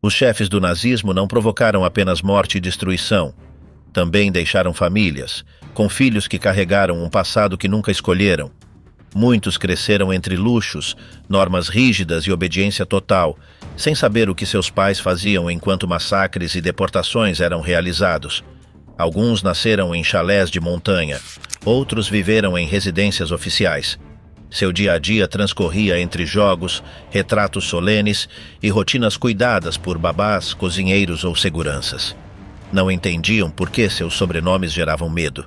Os chefes do nazismo não provocaram apenas morte e destruição. Também deixaram famílias, com filhos que carregaram um passado que nunca escolheram. Muitos cresceram entre luxos, normas rígidas e obediência total, sem saber o que seus pais faziam enquanto massacres e deportações eram realizados. Alguns nasceram em chalés de montanha, outros viveram em residências oficiais. Seu dia a dia transcorria entre jogos, retratos solenes e rotinas cuidadas por babás, cozinheiros ou seguranças. Não entendiam por que seus sobrenomes geravam medo.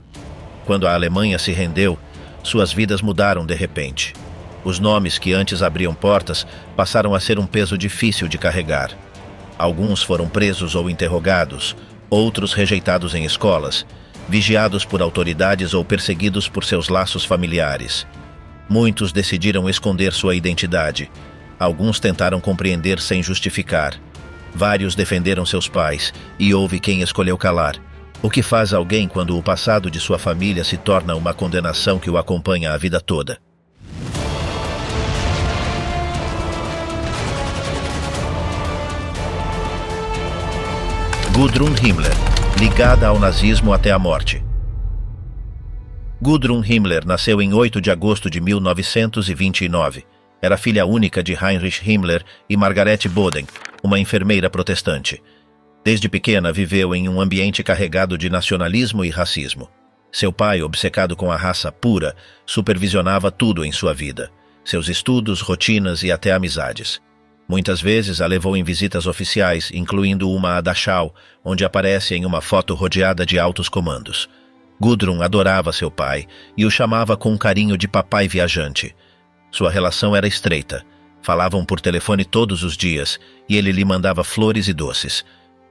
Quando a Alemanha se rendeu, suas vidas mudaram de repente. Os nomes que antes abriam portas passaram a ser um peso difícil de carregar. Alguns foram presos ou interrogados, outros rejeitados em escolas, vigiados por autoridades ou perseguidos por seus laços familiares. Muitos decidiram esconder sua identidade. Alguns tentaram compreender sem justificar. Vários defenderam seus pais, e houve quem escolheu calar. O que faz alguém quando o passado de sua família se torna uma condenação que o acompanha a vida toda? Gudrun Himmler, ligada ao nazismo até a morte. Gudrun Himmler nasceu em 8 de agosto de 1929. Era filha única de Heinrich Himmler e Margarete Boden, uma enfermeira protestante. Desde pequena viveu em um ambiente carregado de nacionalismo e racismo. Seu pai, obcecado com a raça pura, supervisionava tudo em sua vida: seus estudos, rotinas e até amizades. Muitas vezes a levou em visitas oficiais, incluindo uma a Dachau, onde aparece em uma foto rodeada de altos comandos. Gudrun adorava seu pai e o chamava com carinho de papai viajante. Sua relação era estreita. Falavam por telefone todos os dias e ele lhe mandava flores e doces.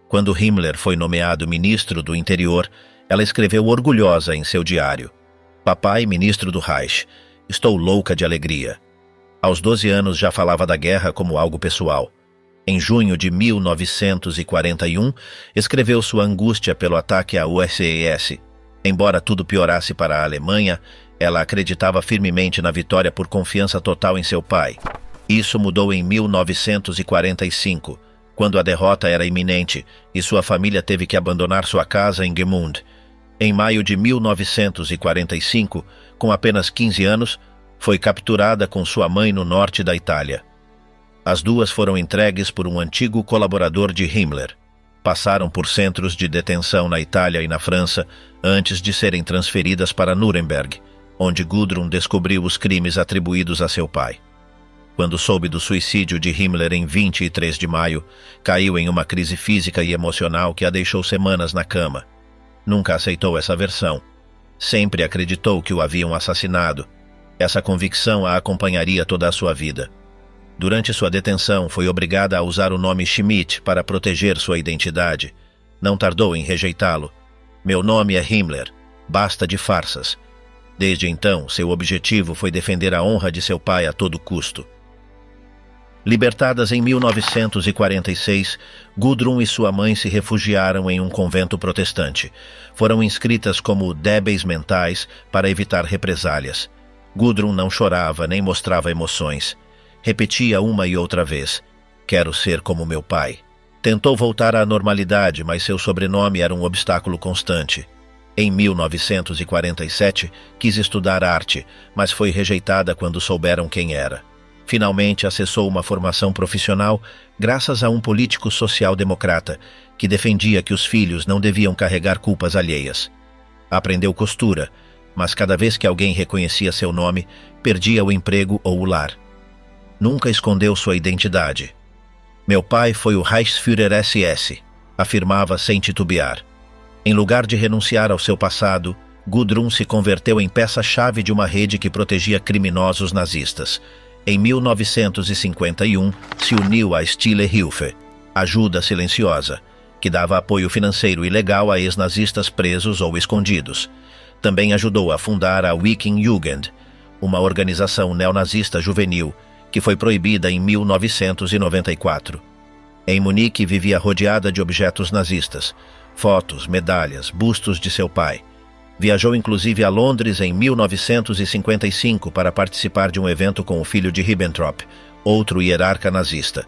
Quando Himmler foi nomeado ministro do Interior, ela escreveu orgulhosa em seu diário: "Papai, ministro do Reich, estou louca de alegria." Aos 12 anos já falava da guerra como algo pessoal. Em junho de 1941, escreveu sua angústia pelo ataque à URSS. Embora tudo piorasse para a Alemanha, ela acreditava firmemente na vitória por confiança total em seu pai. Isso mudou em 1945, quando a derrota era iminente e sua família teve que abandonar sua casa em Gmund. Em maio de 1945, com apenas 15 anos, foi capturada com sua mãe no norte da Itália. As duas foram entregues por um antigo colaborador de Himmler. Passaram por centros de detenção na Itália e na França antes de serem transferidas para Nuremberg, onde Gudrun descobriu os crimes atribuídos a seu pai. Quando soube do suicídio de Himmler em 23 de maio, caiu em uma crise física e emocional que a deixou semanas na cama. Nunca aceitou essa versão. Sempre acreditou que o haviam assassinado. Essa convicção a acompanharia toda a sua vida. Durante sua detenção, foi obrigada a usar o nome Schmidt para proteger sua identidade. Não tardou em rejeitá-lo. "Meu nome é Himmler. Basta de farsas." Desde então, seu objetivo foi defender a honra de seu pai a todo custo. Libertadas em 1946, Gudrun e sua mãe se refugiaram em um convento protestante. Foram inscritas como débeis mentais para evitar represálias. Gudrun não chorava nem mostrava emoções. Repetia uma e outra vez: "Quero ser como meu pai." Tentou voltar à normalidade, mas seu sobrenome era um obstáculo constante. Em 1947, quis estudar arte, mas foi rejeitada quando souberam quem era. Finalmente acessou uma formação profissional graças a um político social-democrata que defendia que os filhos não deviam carregar culpas alheias. Aprendeu costura, mas cada vez que alguém reconhecia seu nome, perdia o emprego ou o lar. Nunca escondeu sua identidade. "Meu pai foi o Reichsführer SS", afirmava sem titubear. Em lugar de renunciar ao seu passado, Gudrun se converteu em peça-chave de uma rede que protegia criminosos nazistas. Em 1951, se uniu à Stille Hilfe, ajuda silenciosa, que dava apoio financeiro e legal a ex-nazistas presos ou escondidos. Também ajudou a fundar a Wiking-Jugend, uma organização neonazista juvenil, que foi proibida em 1994. Em Munique vivia rodeada de objetos nazistas, fotos, medalhas, bustos de seu pai. Viajou inclusive a Londres em 1955 para participar de um evento com o filho de Ribbentrop, outro hierarca nazista.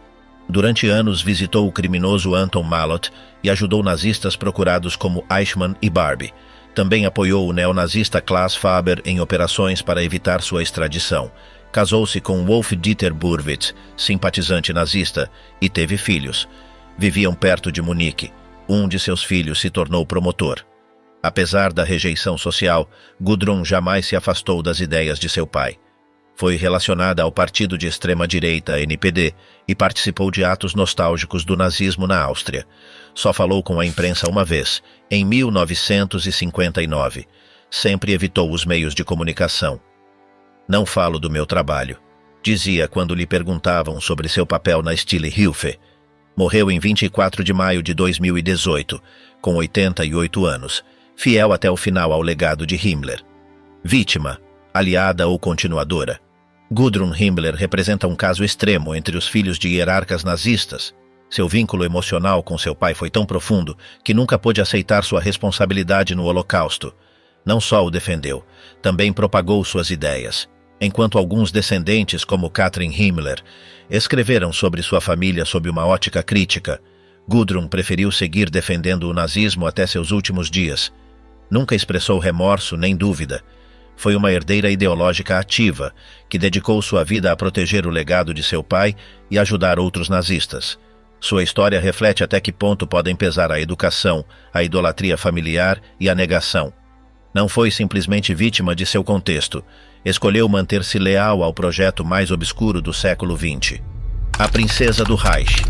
Durante anos visitou o criminoso Anton Mallott e ajudou nazistas procurados como Eichmann e Barbie. Também apoiou o neonazista Klaas Faber em operações para evitar sua extradição. Casou-se com Wolf-Dieter Burwitz, simpatizante nazista, e teve filhos. Viviam perto de Munique. Um de seus filhos se tornou promotor. Apesar da rejeição social, Gudrun jamais se afastou das ideias de seu pai. Foi relacionada ao partido de extrema-direita NPD e participou de atos nostálgicos do nazismo na Áustria. Só falou com a imprensa uma vez, em 1959. Sempre evitou os meios de comunicação. Não falo do meu trabalho, dizia quando lhe perguntavam sobre seu papel na Stille-Hilfe. Morreu em 24 de maio de 2018, com 88 anos, fiel até o final ao legado de Himmler. Vítima, aliada ou continuadora. Gudrun Himmler representa um caso extremo entre os filhos de hierarcas nazistas. Seu vínculo emocional com seu pai foi tão profundo que nunca pôde aceitar sua responsabilidade no Holocausto. Não só o defendeu, também propagou suas ideias. Enquanto alguns descendentes, como Katrin Himmler, escreveram sobre sua família sob uma ótica crítica, Gudrun preferiu seguir defendendo o nazismo até seus últimos dias. Nunca expressou remorso nem dúvida. Foi uma herdeira ideológica ativa, que dedicou sua vida a proteger o legado de seu pai e ajudar outros nazistas. Sua história reflete até que ponto podem pesar a educação, a idolatria familiar e a negação. Não foi simplesmente vítima de seu contexto. Escolheu manter-se leal ao projeto mais obscuro do século XX. A Princesa do Reich.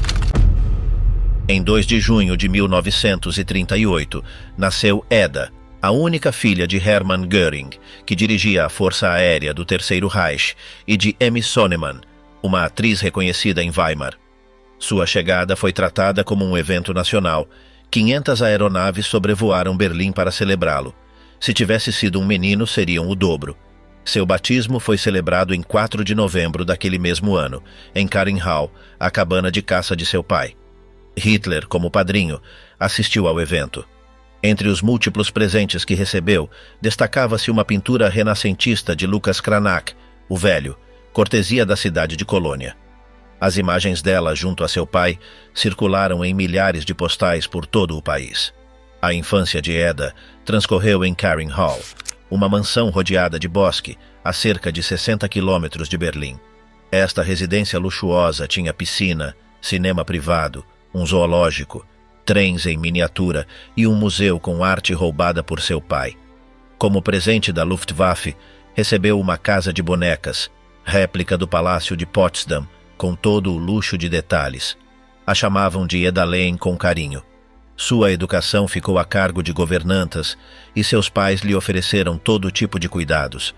Em 2 de junho de 1938, nasceu Eda, a única filha de Hermann Göring, que dirigia a Força Aérea do Terceiro Reich, e de Emmy Sonnemann, uma atriz reconhecida em Weimar. Sua chegada foi tratada como um evento nacional. 500 aeronaves sobrevoaram Berlim para celebrá-lo. Se tivesse sido um menino, seriam o dobro. Seu batismo foi celebrado em 4 de novembro daquele mesmo ano, em Karinhal, a cabana de caça de seu pai. Hitler, como padrinho, assistiu ao evento. Entre os múltiplos presentes que recebeu, destacava-se uma pintura renascentista de Lucas Cranach, o Velho, cortesia da cidade de Colônia. As imagens dela junto a seu pai circularam em milhares de postais por todo o país. A infância de Eda transcorreu em Karinhal, uma mansão rodeada de bosque, a cerca de 60 quilômetros de Berlim. Esta residência luxuosa tinha piscina, cinema privado, um zoológico, trens em miniatura e um museu com arte roubada por seu pai. Como presente da Luftwaffe, recebeu uma casa de bonecas, réplica do Palácio de Potsdam, com todo o luxo de detalhes. A chamavam de Edalene com carinho. Sua educação ficou a cargo de governantas e seus pais lhe ofereceram todo tipo de cuidados.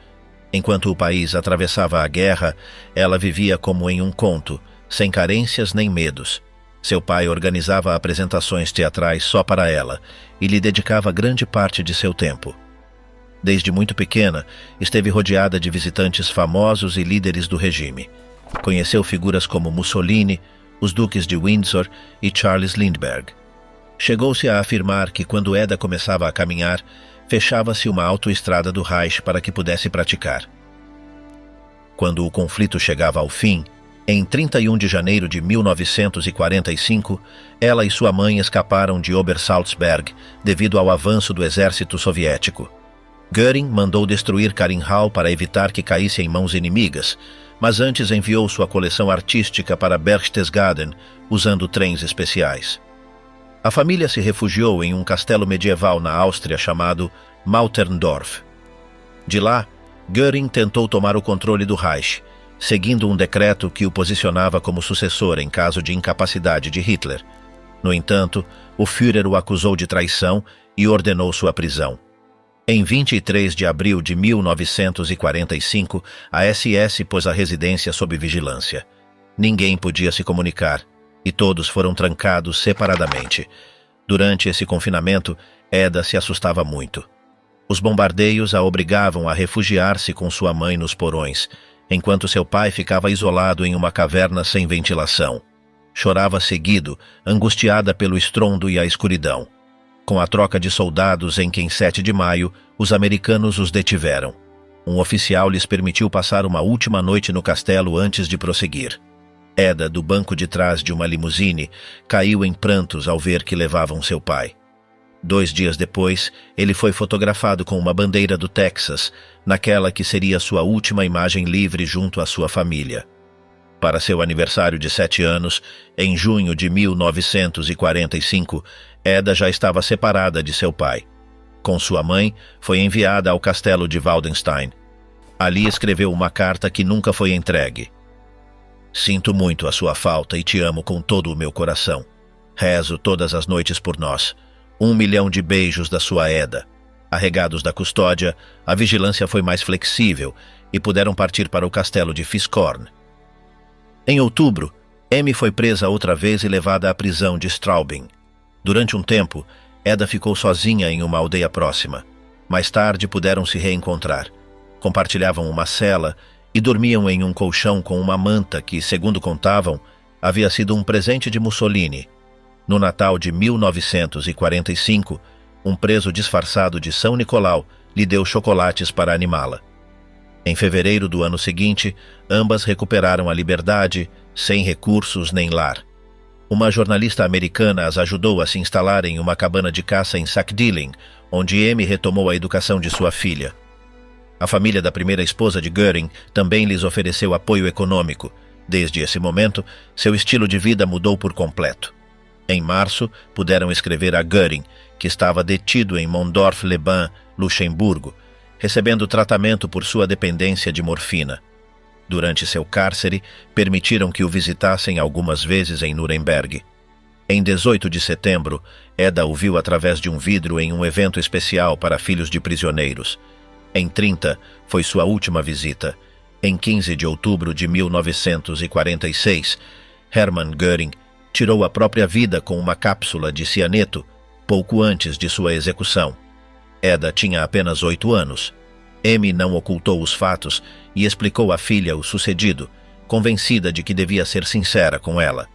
Enquanto o país atravessava a guerra, ela vivia como em um conto, sem carências nem medos. Seu pai organizava apresentações teatrais só para ela e lhe dedicava grande parte de seu tempo. Desde muito pequena, esteve rodeada de visitantes famosos e líderes do regime. Conheceu figuras como Mussolini, os duques de Windsor e Charles Lindbergh. Chegou-se a afirmar que quando Eda começava a caminhar, fechava-se uma autoestrada do Reich para que pudesse praticar. Quando o conflito chegava ao fim, em 31 de janeiro de 1945, ela e sua mãe escaparam de Obersalzberg devido ao avanço do exército soviético. Göring mandou destruir Karinhal para evitar que caísse em mãos inimigas, mas antes enviou sua coleção artística para Berchtesgaden, usando trens especiais. A família se refugiou em um castelo medieval na Áustria chamado Mauterndorf. De lá, Göring tentou tomar o controle do Reich, seguindo um decreto que o posicionava como sucessor em caso de incapacidade de Hitler. No entanto, o Führer o acusou de traição e ordenou sua prisão. Em 23 de abril de 1945, a SS pôs a residência sob vigilância. Ninguém podia se comunicar, e todos foram trancados separadamente. Durante esse confinamento, Eda se assustava muito. Os bombardeios a obrigavam a refugiar-se com sua mãe nos porões, enquanto seu pai ficava isolado em uma caverna sem ventilação. Chorava seguido, angustiada pelo estrondo e a escuridão. Com a troca de soldados em que, em 7 de maio, os americanos os detiveram. Um oficial lhes permitiu passar uma última noite no castelo antes de prosseguir. Eda, do banco de trás de uma limusine, caiu em prantos ao ver que levavam seu pai. 2 dias depois, ele foi fotografado com uma bandeira do Texas, naquela que seria sua última imagem livre junto à sua família. Para seu aniversário de 7 anos, em junho de 1945, Eda já estava separada de seu pai. Com sua mãe, foi enviada ao castelo de Waldenstein. Ali escreveu uma carta que nunca foi entregue. Sinto muito a sua falta e te amo com todo o meu coração. Rezo todas as noites por nós. 1 milhão de beijos da sua Eda. Arregados da custódia, a vigilância foi mais flexível e puderam partir para o castelo de Fiskorn. Em outubro, Amy foi presa outra vez e levada à prisão de Straubing. Durante um tempo, Eda ficou sozinha em uma aldeia próxima. Mais tarde puderam se reencontrar. Compartilhavam uma cela e dormiam em um colchão com uma manta que, segundo contavam, havia sido um presente de Mussolini. No Natal de 1945, um preso disfarçado de São Nicolau lhe deu chocolates para animá-la. Em fevereiro do ano seguinte, ambas recuperaram a liberdade, sem recursos nem lar. Uma jornalista americana as ajudou a se instalar em uma cabana de caça em Sackdilling, onde Amy retomou a educação de sua filha. A família da primeira esposa de Göring também lhes ofereceu apoio econômico. Desde esse momento, seu estilo de vida mudou por completo. Em março, puderam escrever a Göring, que estava detido em Mondorf-les-Bains, Luxemburgo, recebendo tratamento por sua dependência de morfina. Durante seu cárcere, permitiram que o visitassem algumas vezes em Nuremberg. Em 18 de setembro, Eda o viu através de um vidro em um evento especial para filhos de prisioneiros. Em 30, foi sua última visita. Em 15 de outubro de 1946, Hermann Göring tirou a própria vida com uma cápsula de cianeto, pouco antes de sua execução. Eda tinha apenas 8 anos. Amy não ocultou os fatos e explicou à filha o sucedido, convencida de que devia ser sincera com ela.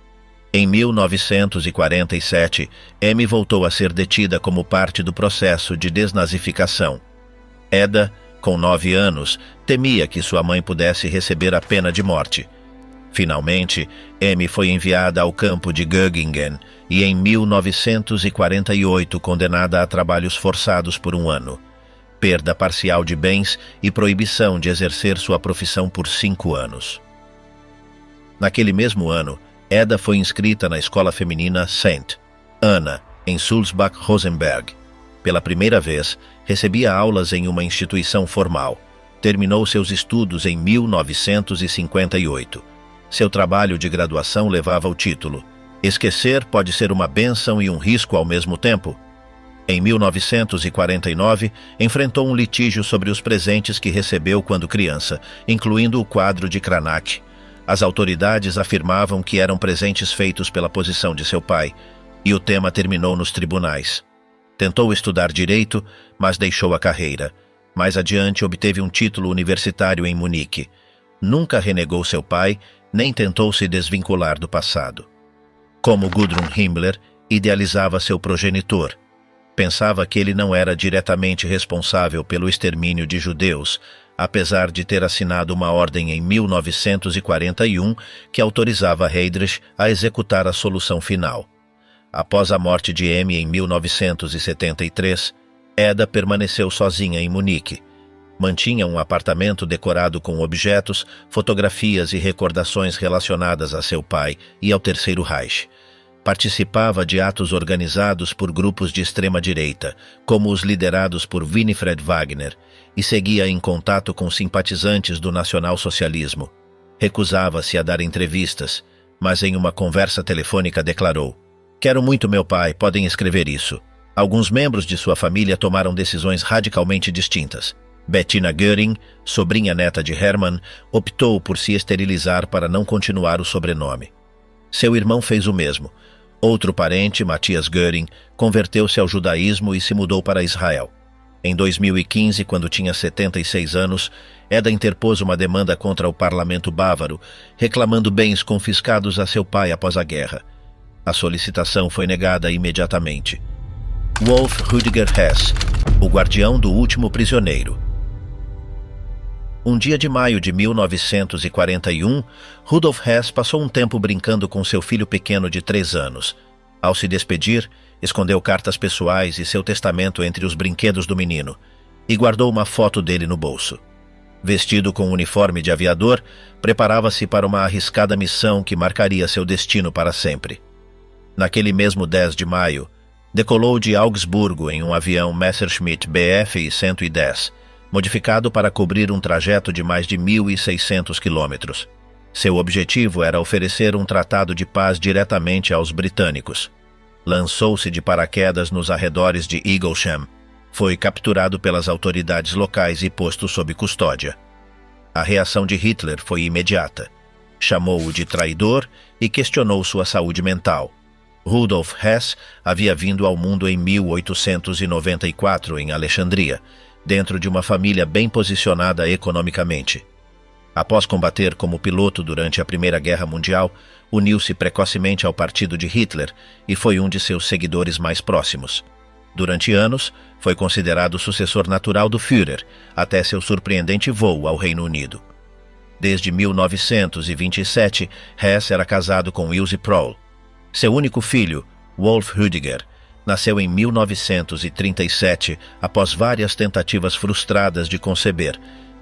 Em 1947, Amy voltou a ser detida como parte do processo de desnazificação. Eda, com 9 anos, temia que sua mãe pudesse receber a pena de morte. Finalmente, Amy foi enviada ao campo de Göggingen e, em 1948, condenada a trabalhos forçados por 1 ano, perda parcial de bens e proibição de exercer sua profissão por 5 anos. Naquele mesmo ano, Eda foi inscrita na escola feminina St. Anna, em Sulzbach-Rosenberg. Pela primeira vez, recebia aulas em uma instituição formal. Terminou seus estudos em 1958. Seu trabalho de graduação levava o título Esquecer pode ser uma bênção e um risco ao mesmo tempo? Em 1949, enfrentou um litígio sobre os presentes que recebeu quando criança, incluindo o quadro de Cranach. As autoridades afirmavam que eram presentes feitos pela posição de seu pai, e o tema terminou nos tribunais. Tentou estudar direito, mas deixou a carreira. Mais adiante, obteve um título universitário em Munique. Nunca renegou seu pai, nem tentou se desvincular do passado. Como Gudrun Himmler, idealizava seu progenitor. Pensava que ele não era diretamente responsável pelo extermínio de judeus, apesar de ter assinado uma ordem em 1941 que autorizava Heydrich a executar a solução final. Após a morte de Amy em 1973, Eda permaneceu sozinha em Munique. Mantinha um apartamento decorado com objetos, fotografias e recordações relacionadas a seu pai e ao Terceiro Reich. Participava de atos organizados por grupos de extrema-direita, como os liderados por Winifred Wagner, e seguia em contato com simpatizantes do nacionalsocialismo. Recusava-se a dar entrevistas, mas em uma conversa telefônica declarou: "Quero muito meu pai, podem escrever isso." Alguns membros de sua família tomaram decisões radicalmente distintas. Bettina Göring, sobrinha neta de Hermann, optou por se esterilizar para não continuar o sobrenome. Seu irmão fez o mesmo. Outro parente, Matthias Göring, converteu-se ao judaísmo e se mudou para Israel. Em 2015, quando tinha 76 anos, Eda interpôs uma demanda contra o parlamento bávaro, reclamando bens confiscados a seu pai após a guerra. A solicitação foi negada imediatamente. Wolf Rüdiger Hess, o guardião do último prisioneiro. Um dia de maio de 1941, Rudolf Hess passou um tempo brincando com seu filho pequeno de 3 anos. Ao se despedir, escondeu cartas pessoais e seu testamento entre os brinquedos do menino e guardou uma foto dele no bolso. Vestido com um uniforme de aviador, preparava-se para uma arriscada missão que marcaria seu destino para sempre. Naquele mesmo 10 de maio, decolou de Augsburgo em um avião Messerschmitt Bf-110, modificado para cobrir um trajeto de mais de 1.600 quilômetros. Seu objetivo era oferecer um tratado de paz diretamente aos britânicos. Lançou-se de paraquedas nos arredores de Eaglesham. Foi capturado pelas autoridades locais e posto sob custódia. A reação de Hitler foi imediata. Chamou-o de traidor e questionou sua saúde mental. Rudolf Hess havia vindo ao mundo em 1894 em Alexandria, dentro de uma família bem posicionada economicamente. Após combater como piloto durante a Primeira Guerra Mundial, uniu-se precocemente ao partido de Hitler e foi um de seus seguidores mais próximos. Durante anos, foi considerado sucessor natural do Führer, até seu surpreendente voo ao Reino Unido. Desde 1927, Hess era casado com Ilse Proll. Seu único filho, Wolf Rüdiger, nasceu em 1937 após várias tentativas frustradas de conceber,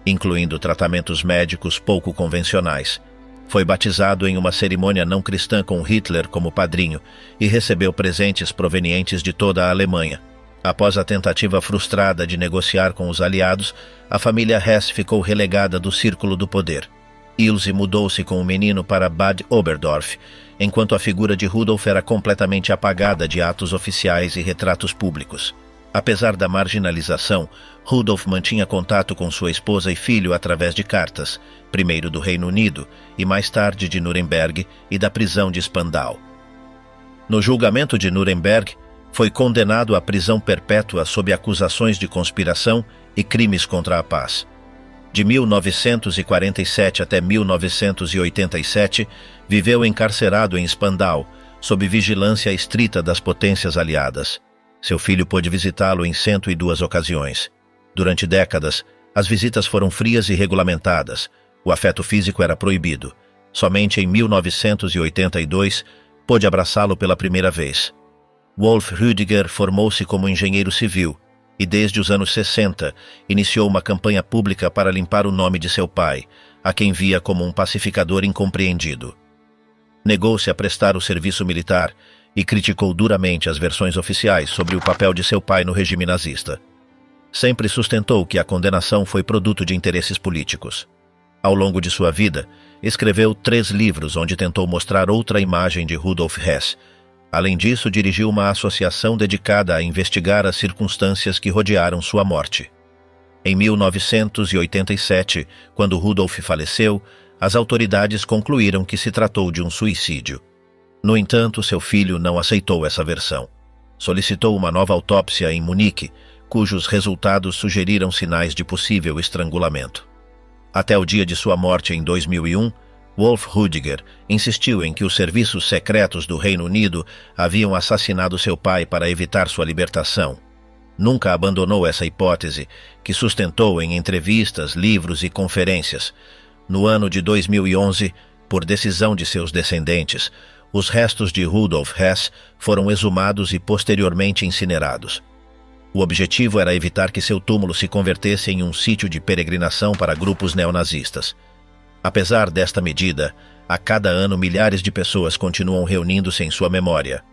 incluindo tratamentos médicos pouco convencionais. Foi batizado em uma cerimônia não cristã com Hitler como padrinho e recebeu presentes provenientes de toda a Alemanha. Após a tentativa frustrada de negociar com os aliados, a família Hess ficou relegada do círculo do poder. Ilse mudou-se com o menino para Bad Oberdorf, enquanto a figura de Rudolf era completamente apagada de atos oficiais e retratos públicos. Apesar da marginalização, Rudolf mantinha contato com sua esposa e filho através de cartas, primeiro do Reino Unido e mais tarde de Nuremberg e da prisão de Spandau. No julgamento de Nuremberg, foi condenado à prisão perpétua sob acusações de conspiração e crimes contra a paz. De 1947 até 1987, viveu encarcerado em Spandau, sob vigilância estrita das potências aliadas. Seu filho pôde visitá-lo em 102 ocasiões. Durante décadas, as visitas foram frias e regulamentadas. O afeto físico era proibido. Somente em 1982, pôde abraçá-lo pela primeira vez. Wolf Rüdiger formou-se como engenheiro civil e, desde os anos 60, iniciou uma campanha pública para limpar o nome de seu pai, a quem via como um pacificador incompreendido. Negou-se a prestar o serviço militar e criticou duramente as versões oficiais sobre o papel de seu pai no regime nazista. Sempre sustentou que a condenação foi produto de interesses políticos. Ao longo de sua vida, escreveu 3 livros onde tentou mostrar outra imagem de Rudolf Hess. Além disso, dirigiu uma associação dedicada a investigar as circunstâncias que rodearam sua morte. Em 1987, quando Rudolf faleceu, as autoridades concluíram que se tratou de um suicídio. No entanto, seu filho não aceitou essa versão. Solicitou uma nova autópsia em Munique, cujos resultados sugeriram sinais de possível estrangulamento. Até o dia de sua morte em 2001, Wolf Rüdiger insistiu em que os serviços secretos do Reino Unido haviam assassinado seu pai para evitar sua libertação. Nunca abandonou essa hipótese, que sustentou em entrevistas, livros e conferências. No ano de 2011, por decisão de seus descendentes, os restos de Rudolf Hess foram exumados e posteriormente incinerados. O objetivo era evitar que seu túmulo se convertesse em um sítio de peregrinação para grupos neonazistas. Apesar desta medida, a cada ano milhares de pessoas continuam reunindo-se em sua memória.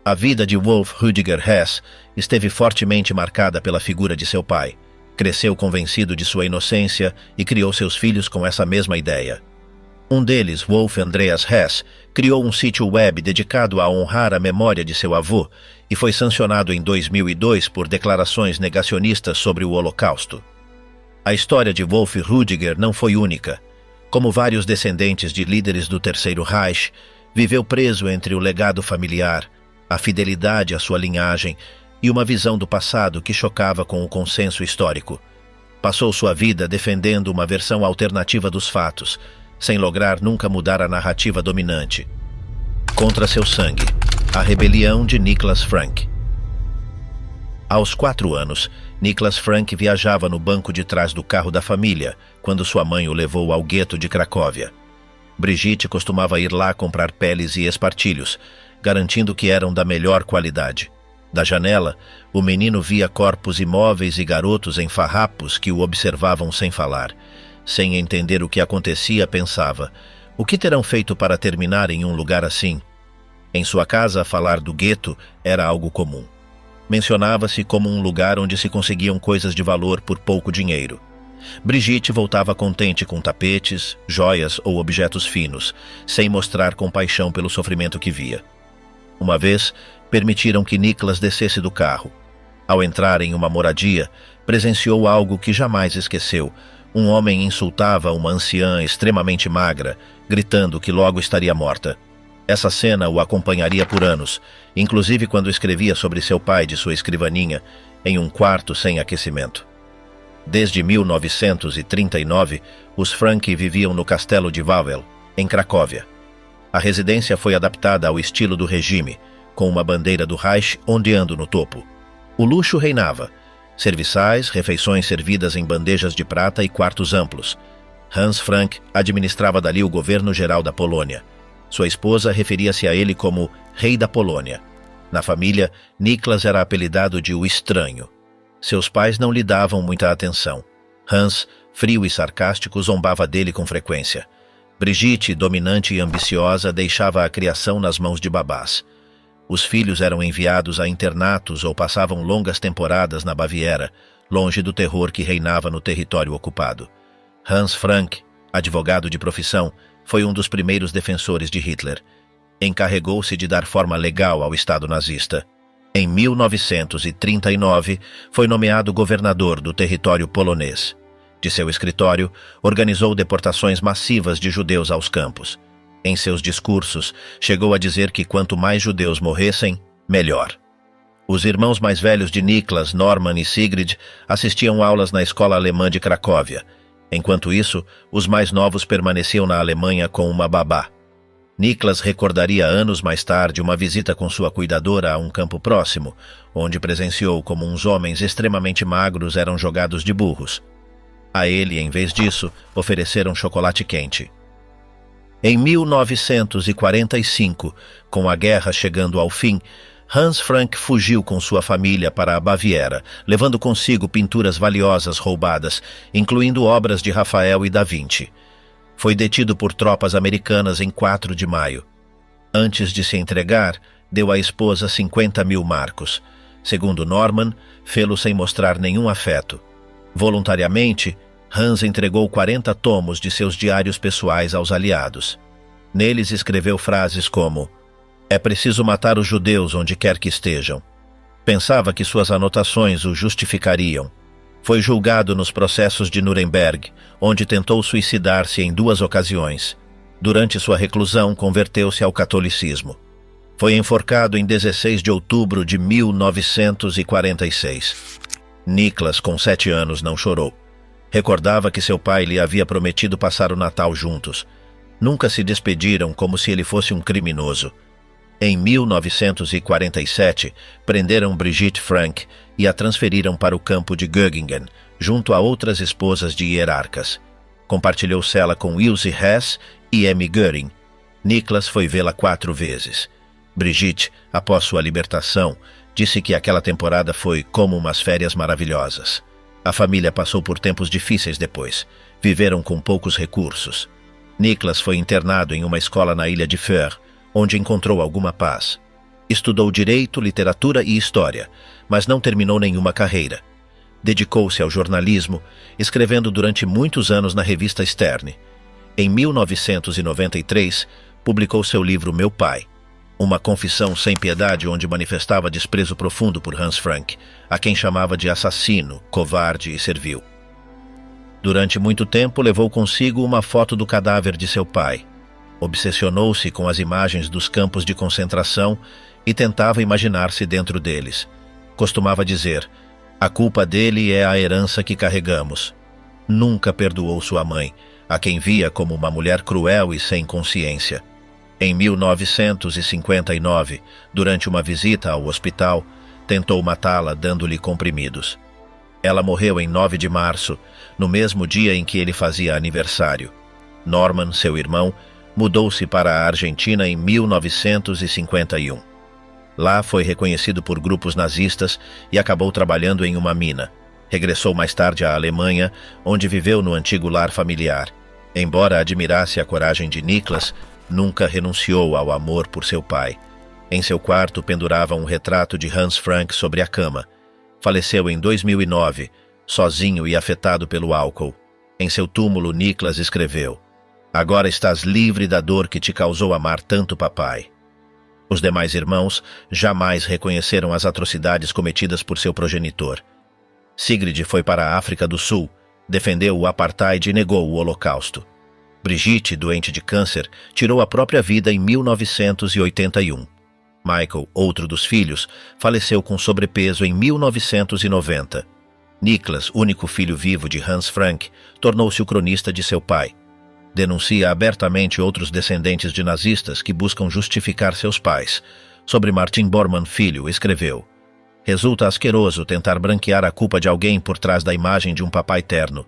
A vida de Wolf Rüdiger Hess esteve fortemente marcada pela figura de seu pai. Cresceu convencido de sua inocência e criou seus filhos com essa mesma ideia. Um deles, Wolf Andreas Hess, criou um sítio web dedicado a honrar a memória de seu avô e foi sancionado em 2002 por declarações negacionistas sobre o Holocausto. A história de Wolf Rüdiger não foi única. Como vários descendentes de líderes do Terceiro Reich, viveu preso entre o legado familiar, a fidelidade à sua linhagem e uma visão do passado que chocava com o consenso histórico. Passou sua vida defendendo uma versão alternativa dos fatos, sem lograr nunca mudar a narrativa dominante. Contra seu sangue, a rebelião de Niklas Frank. Aos 4 anos, Niklas Frank viajava no banco de trás do carro da família, quando sua mãe o levou ao gueto de Cracóvia. Brigitte costumava ir lá comprar peles e espartilhos, garantindo que eram da melhor qualidade. Da janela, o menino via corpos imóveis e garotos em farrapos que o observavam sem falar. Sem entender o que acontecia, pensava: o que terão feito para terminar em um lugar assim? Em sua casa, falar do gueto era algo comum. Mencionava-se como um lugar onde se conseguiam coisas de valor por pouco dinheiro. Brigitte voltava contente com tapetes, joias ou objetos finos, sem mostrar compaixão pelo sofrimento que via. Uma vez, permitiram que Niklas descesse do carro. Ao entrar em uma moradia, presenciou algo que jamais esqueceu. Um homem insultava uma anciã extremamente magra, gritando que logo estaria morta. Essa cena o acompanharia por anos, inclusive quando escrevia sobre seu pai de sua escrivaninha, em um quarto sem aquecimento. Desde 1939, os Frank viviam no castelo de Wawel, em Cracóvia. A residência foi adaptada ao estilo do regime, com uma bandeira do Reich ondeando no topo. O luxo reinava: serviçais, refeições servidas em bandejas de prata e quartos amplos. Hans Frank administrava dali o governo geral da Polônia. Sua esposa referia-se a ele como Rei da Polônia. Na família, Niklas era apelidado de o Estranho. Seus pais não lhe davam muita atenção. Hans, frio e sarcástico, zombava dele com frequência. Brigitte, dominante e ambiciosa, deixava a criação nas mãos de babás. Os filhos eram enviados a internatos ou passavam longas temporadas na Baviera, longe do terror que reinava no território ocupado. Hans Frank, advogado de profissão, foi um dos primeiros defensores de Hitler. Encarregou-se de dar forma legal ao Estado nazista. Em 1939, foi nomeado governador do território polonês. De seu escritório, organizou deportações massivas de judeus aos campos. Em seus discursos, chegou a dizer que quanto mais judeus morressem, melhor. Os irmãos mais velhos de Niklas, Norman e Sigrid, assistiam aulas na escola alemã de Cracóvia. Enquanto isso, os mais novos permaneciam na Alemanha com uma babá. Niklas recordaria anos mais tarde uma visita com sua cuidadora a um campo próximo, onde presenciou como uns homens extremamente magros eram jogados de burros. A ele, em vez disso, ofereceram chocolate quente. Em 1945, com a guerra chegando ao fim, Hans Frank fugiu com sua família para a Baviera, levando consigo pinturas valiosas roubadas, incluindo obras de Rafael e Da Vinci. Foi detido por tropas americanas em 4 de maio. Antes de se entregar, deu à esposa 50.000 marcos. Segundo Norman, fê-lo sem mostrar nenhum afeto. Voluntariamente, Hans entregou 40 tomos de seus diários pessoais aos aliados. Neles escreveu frases como: "É preciso matar os judeus onde quer que estejam." Pensava que suas anotações o justificariam. Foi julgado nos processos de Nuremberg, onde tentou suicidar-se em 2 ocasiões. Durante sua reclusão, converteu-se ao catolicismo. Foi enforcado em 16 de outubro de 1946. Niklas, com 7 anos, não chorou. Recordava que seu pai lhe havia prometido passar o Natal juntos. Nunca se despediram, como se ele fosse um criminoso. Em 1947, prenderam Brigitte Frank e a transferiram para o campo de Göggingen, junto a outras esposas de hierarcas. Compartilhou cela com Ilse Hess e Emmy Göring. Niklas foi vê-la 4 vezes. Brigitte, após sua libertação, disse que aquela temporada foi como umas férias maravilhosas. A família passou por tempos difíceis depois. Viveram com poucos recursos. Niklas foi internado em uma escola na ilha de Föhr, onde encontrou alguma paz. Estudou Direito, Literatura e História, mas não terminou nenhuma carreira. Dedicou-se ao jornalismo, escrevendo durante muitos anos na revista Stern. Em 1993, publicou seu livro Meu Pai, uma confissão sem piedade onde manifestava desprezo profundo por Hans Frank, a quem chamava de assassino, covarde e servil. Durante muito tempo levou consigo uma foto do cadáver de seu pai. Obsessionou-se com as imagens dos campos de concentração e tentava imaginar-se dentro deles. Costumava dizer: "A culpa dele é a herança que carregamos." Nunca perdoou sua mãe, a quem via como uma mulher cruel e sem consciência. Em 1959, durante uma visita ao hospital, tentou matá-la dando-lhe comprimidos. Ela morreu em 9 de março, no mesmo dia em que ele fazia aniversário. Norman, seu irmão, mudou-se para a Argentina em 1951. Lá foi reconhecido por grupos nazistas e acabou trabalhando em uma mina. Regressou mais tarde à Alemanha, onde viveu no antigo lar familiar. Embora admirasse a coragem de Niklas, nunca renunciou ao amor por seu pai. Em seu quarto pendurava um retrato de Hans Frank sobre a cama. Faleceu em 2009, sozinho e afetado pelo álcool. Em seu túmulo, Niklas escreveu: "Agora estás livre da dor que te causou amar tanto papai." Os demais irmãos jamais reconheceram as atrocidades cometidas por seu progenitor. Sigrid foi para a África do Sul, defendeu o apartheid e negou o Holocausto. Brigitte, doente de câncer, tirou a própria vida em 1981. Michael, outro dos filhos, faleceu com sobrepeso em 1990. Niklas, único filho vivo de Hans Frank, tornou-se o cronista de seu pai. Denuncia abertamente outros descendentes de nazistas que buscam justificar seus pais. Sobre Martin Bormann, filho, escreveu: "Resulta asqueroso tentar branquear a culpa de alguém por trás da imagem de um papai terno."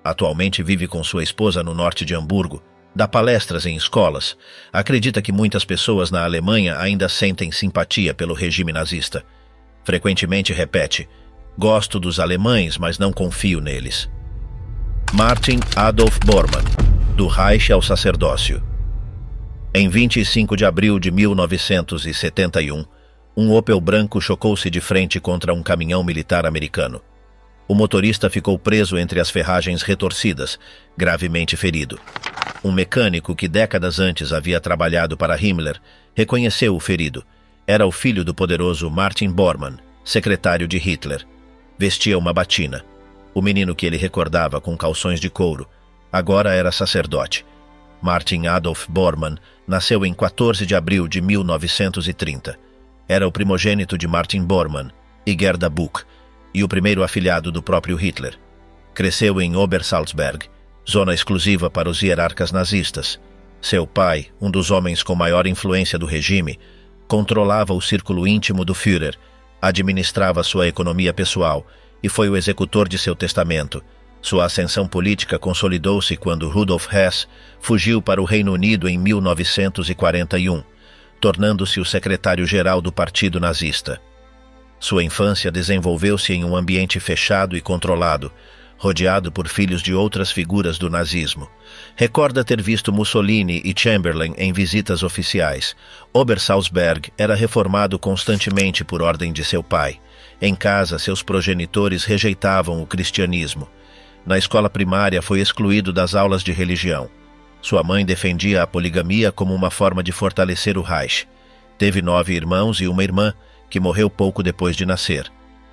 Atualmente vive com sua esposa no norte de Hamburgo, dá palestras em escolas, acredita que muitas pessoas na Alemanha ainda sentem simpatia pelo regime nazista. Frequentemente repete: "Gosto dos alemães, mas não confio neles." Martin Adolf Bormann, do Reich ao sacerdócio. Em 25 de abril de 1971, um Opel branco chocou-se de frente contra um caminhão militar americano. O motorista ficou preso entre as ferragens retorcidas, gravemente ferido. Um mecânico que décadas antes havia trabalhado para Himmler reconheceu o ferido. Era o filho do poderoso Martin Bormann, secretário de Hitler. Vestia uma batina. O menino que ele recordava com calções de couro agora era sacerdote. Martin Adolf Bormann nasceu em 14 de abril de 1930. Era o primogênito de Martin Bormann e Gerda Buch, e o primeiro afilhado do próprio Hitler. Cresceu em Obersalzberg, zona exclusiva para os hierarcas nazistas. Seu pai, um dos homens com maior influência do regime, controlava o círculo íntimo do Führer, administrava sua economia pessoal e foi o executor de seu testamento. Sua ascensão política consolidou-se quando Rudolf Hess fugiu para o Reino Unido em 1941, tornando-se o secretário-geral do Partido Nazista. Sua infância desenvolveu-se em um ambiente fechado e controlado, rodeado por filhos de outras figuras do nazismo. Recorda ter visto Mussolini e Chamberlain em visitas oficiais. Obersalzberg era reformado constantemente por ordem de seu pai. Em casa, seus progenitores rejeitavam o cristianismo. Na escola primária, foi excluído das aulas de religião. Sua mãe defendia a poligamia como uma forma de fortalecer o Reich. Teve 9 irmãos e uma irmã, que morreu pouco depois de nascer.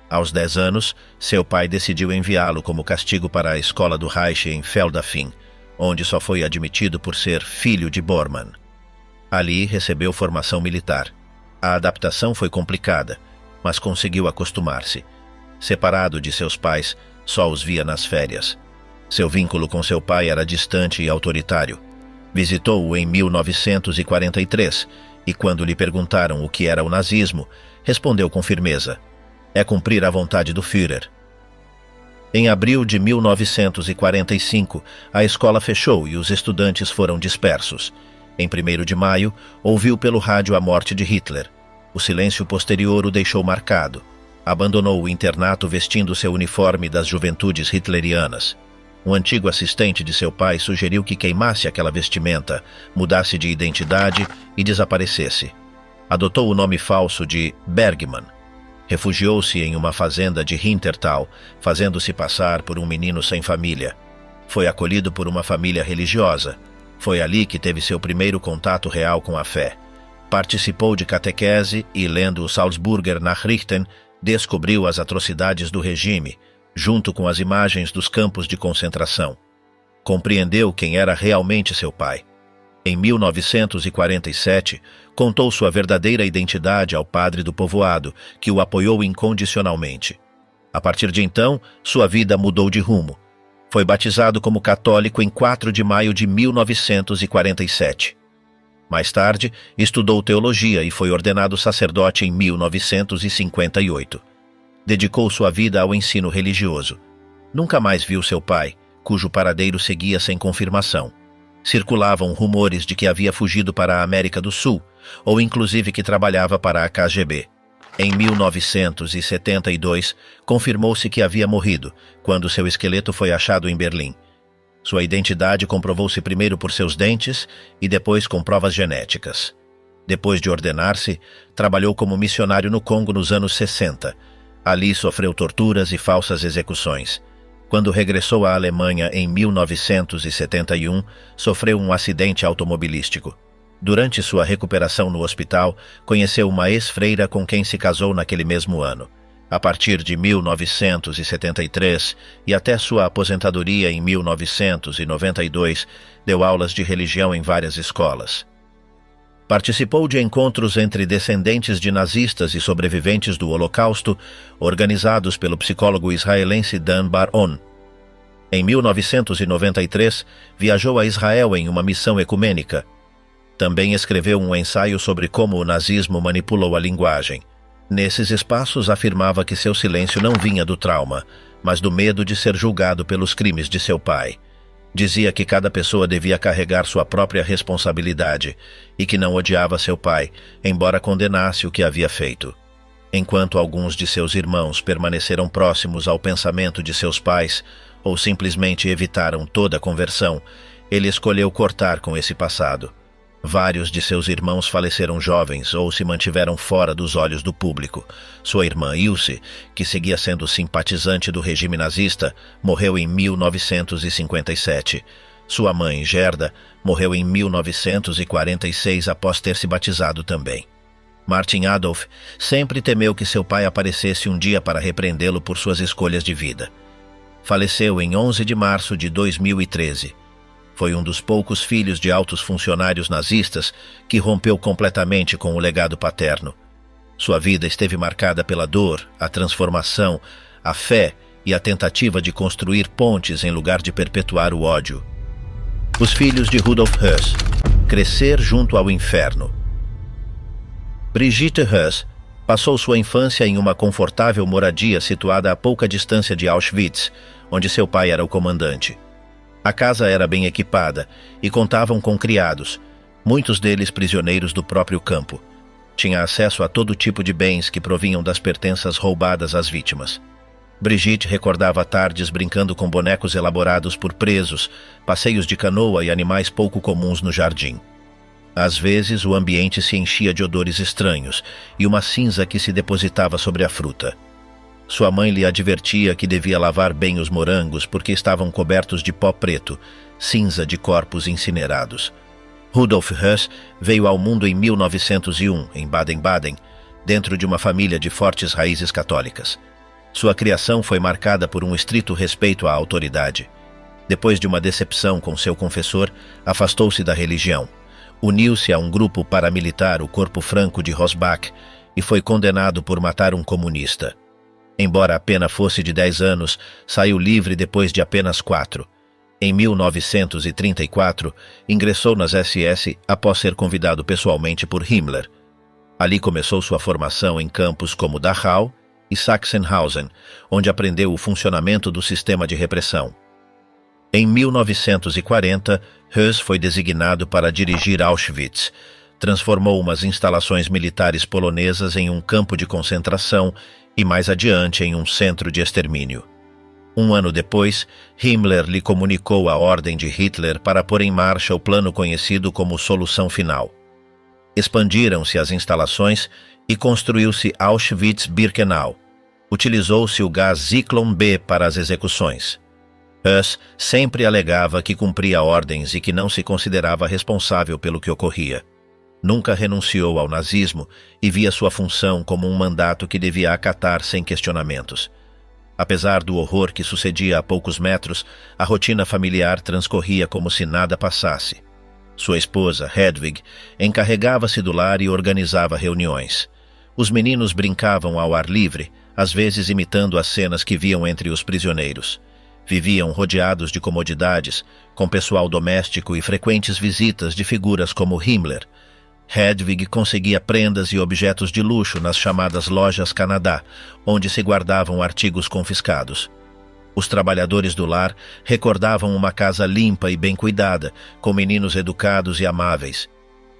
Aos 10 anos, seu pai decidiu enviá-lo como castigo para a escola do Reich em Feldafing, onde só foi admitido por ser filho de Bormann. Ali recebeu formação militar. A adaptação foi complicada, mas conseguiu acostumar-se. Separado de seus pais, só os via nas férias. Seu vínculo com seu pai era distante e autoritário. Visitou-o em 1943 e, quando lhe perguntaram o que era o nazismo, respondeu com firmeza: "É cumprir a vontade do Führer." Em abril de 1945, a escola fechou e os estudantes foram dispersos. Em 1º de maio, ouviu pelo rádio a morte de Hitler. O silêncio posterior o deixou marcado. Abandonou o internato vestindo seu uniforme das juventudes hitlerianas. Um antigo assistente de seu pai sugeriu que queimasse aquela vestimenta, mudasse de identidade e desaparecesse. Adotou o nome falso de Bergmann. Refugiou-se em uma fazenda de Hintertal, fazendo-se passar por um menino sem família. Foi acolhido por uma família religiosa. Foi ali que teve seu primeiro contato real com a fé. Participou de catequese e, lendo o Salzburger Nachrichten, descobriu as atrocidades do regime, junto com as imagens dos campos de concentração. Compreendeu quem era realmente seu pai. Em 1947, contou sua verdadeira identidade ao padre do povoado, que o apoiou incondicionalmente. A partir de então, sua vida mudou de rumo. Foi batizado como católico em 4 de maio de 1947. Mais tarde, estudou teologia e foi ordenado sacerdote em 1958. Dedicou sua vida ao ensino religioso. Nunca mais viu seu pai, cujo paradeiro seguia sem confirmação. Circulavam rumores de que havia fugido para a América do Sul, ou inclusive que trabalhava para a KGB. Em 1972, confirmou-se que havia morrido, quando seu esqueleto foi achado em Berlim. Sua identidade comprovou-se primeiro por seus dentes e depois com provas genéticas. Depois de ordenar-se, trabalhou como missionário no Congo nos anos 60. Ali sofreu torturas e falsas execuções. Quando regressou à Alemanha em 1971, sofreu um acidente automobilístico. Durante sua recuperação no hospital, conheceu uma ex-freira com quem se casou naquele mesmo ano. A partir de 1973 e até sua aposentadoria em 1992, deu aulas de religião em várias escolas. Participou de encontros entre descendentes de nazistas e sobreviventes do Holocausto, organizados pelo psicólogo israelense Dan Bar-On. Em 1993, viajou a Israel em uma missão ecumênica. Também escreveu um ensaio sobre como o nazismo manipulou a linguagem. Nesses espaços, afirmava que seu silêncio não vinha do trauma, mas do medo de ser julgado pelos crimes de seu pai. Dizia que cada pessoa devia carregar sua própria responsabilidade e que não odiava seu pai, embora condenasse o que havia feito. Enquanto alguns de seus irmãos permaneceram próximos ao pensamento de seus pais ou simplesmente evitaram toda a conversão, ele escolheu cortar com esse passado. Vários de seus irmãos faleceram jovens ou se mantiveram fora dos olhos do público. Sua irmã Ilse, que seguia sendo simpatizante do regime nazista, morreu em 1957. Sua mãe, Gerda, morreu em 1946 após ter se batizado também. Martin Adolf sempre temeu que seu pai aparecesse um dia para repreendê-lo por suas escolhas de vida. Faleceu em 11 de março de 2013. Foi um dos poucos filhos de altos funcionários nazistas que rompeu completamente com o legado paterno. Sua vida esteve marcada pela dor, a transformação, a fé e a tentativa de construir pontes em lugar de perpetuar o ódio. Os filhos de Rudolf Höss. Crescer junto ao inferno. Brigitte Höss passou sua infância em uma confortável moradia situada a pouca distância de Auschwitz, onde seu pai era o comandante. A casa era bem equipada e contavam com criados, muitos deles prisioneiros do próprio campo. Tinha acesso a todo tipo de bens que provinham das pertenças roubadas às vítimas. Brigitte recordava tardes brincando com bonecos elaborados por presos, passeios de canoa e animais pouco comuns no jardim. Às vezes, o ambiente se enchia de odores estranhos e uma cinza que se depositava sobre a fruta. Sua mãe lhe advertia que devia lavar bem os morangos porque estavam cobertos de pó preto, cinza de corpos incinerados. Rudolf Höss veio ao mundo em 1901, em Baden-Baden, dentro de uma família de fortes raízes católicas. Sua criação foi marcada por um estrito respeito à autoridade. Depois de uma decepção com seu confessor, afastou-se da religião. Uniu-se a um grupo paramilitar, o Corpo Franco de Rosbach, e foi condenado por matar um comunista. Embora a pena fosse de 10 anos, saiu livre depois de apenas 4. Em 1934, ingressou nas SS após ser convidado pessoalmente por Himmler. Ali começou sua formação em campos como Dachau e Sachsenhausen, onde aprendeu o funcionamento do sistema de repressão. Em 1940, Höss foi designado para dirigir Auschwitz. Transformou umas instalações militares polonesas em um campo de concentração e mais adiante em um centro de extermínio. Um ano depois, Himmler lhe comunicou a ordem de Hitler para pôr em marcha o plano conhecido como Solução Final. Expandiram-se as instalações e construiu-se Auschwitz-Birkenau. Utilizou-se o gás Zyklon B para as execuções. Höss sempre alegava que cumpria ordens e que não se considerava responsável pelo que ocorria. Nunca renunciou ao nazismo e via sua função como um mandato que devia acatar sem questionamentos. Apesar do horror que sucedia a poucos metros, a rotina familiar transcorria como se nada passasse. Sua esposa, Hedwig, encarregava-se do lar e organizava reuniões. Os meninos brincavam ao ar livre, às vezes imitando as cenas que viam entre os prisioneiros. Viviam rodeados de comodidades, com pessoal doméstico e frequentes visitas de figuras como Himmler. Hedwig conseguia prendas e objetos de luxo nas chamadas lojas Canadá, onde se guardavam artigos confiscados. Os trabalhadores do lar recordavam uma casa limpa e bem cuidada, com meninos educados e amáveis.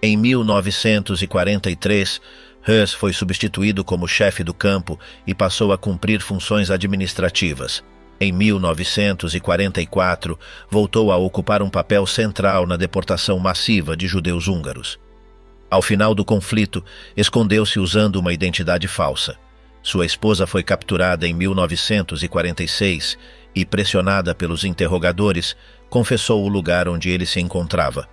Em 1943, Hus foi substituído como chefe do campo e passou a cumprir funções administrativas. Em 1944, voltou a ocupar um papel central na deportação massiva de judeus húngaros. Ao final do conflito, escondeu-se usando uma identidade falsa. Sua esposa foi capturada em 1946 e, pressionada pelos interrogadores, confessou o lugar onde ele se encontrava.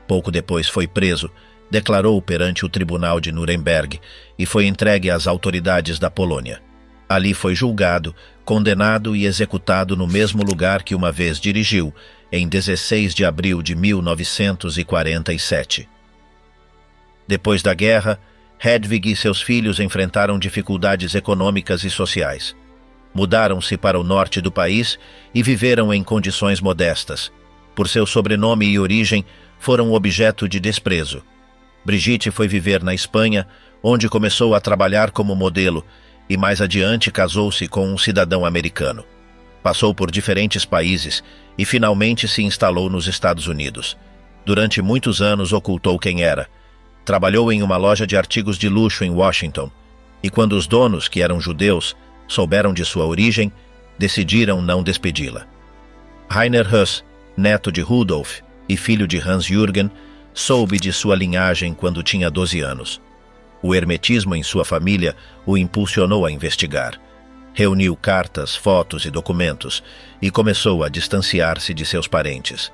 Pouco depois foi preso, declarou perante o tribunal de Nuremberg e foi entregue às autoridades da Polônia. Ali foi julgado, condenado e executado no mesmo lugar que uma vez dirigiu, em 16 de abril de 1947. Depois da guerra, Hedwig e seus filhos enfrentaram dificuldades econômicas e sociais. Mudaram-se para o norte do país e viveram em condições modestas. Por seu sobrenome e origem, foram objeto de desprezo. Brigitte foi viver na Espanha, onde começou a trabalhar como modelo e mais adiante casou-se com um cidadão americano. Passou por diferentes países e finalmente se instalou nos Estados Unidos. Durante muitos anos ocultou quem era. Trabalhou em uma loja de artigos de luxo em Washington, e quando os donos, que eram judeus, souberam de sua origem, decidiram não despedi-la. Rainer Hus, neto de Rudolf e filho de Hans-Jürgen, soube de sua linhagem quando tinha 12 anos. O hermetismo em sua família o impulsionou a investigar. Reuniu cartas, fotos e documentos e começou a distanciar-se de seus parentes.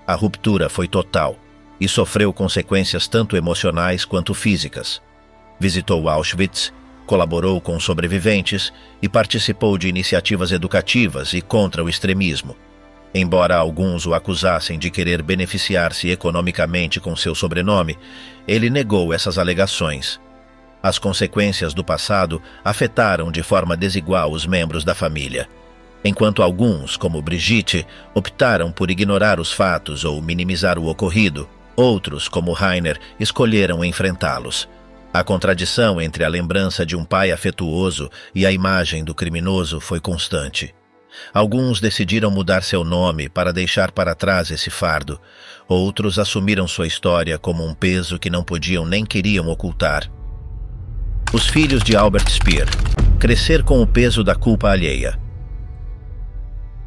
A ruptura foi total e sofreu consequências tanto emocionais quanto físicas. Visitou Auschwitz, colaborou com sobreviventes e participou de iniciativas educativas e contra o extremismo. Embora alguns o acusassem de querer beneficiar-se economicamente com seu sobrenome, ele negou essas alegações. As consequências do passado afetaram de forma desigual os membros da família. Enquanto alguns, como Brigitte, optaram por ignorar os fatos ou minimizar o ocorrido, outros, como Rainer, escolheram enfrentá-los. A contradição entre a lembrança de um pai afetuoso e a imagem do criminoso foi constante. Alguns decidiram mudar seu nome para deixar para trás esse fardo. Outros assumiram sua história como um peso que não podiam nem queriam ocultar. Os filhos de Albert Speer. Crescer com o peso da culpa alheia.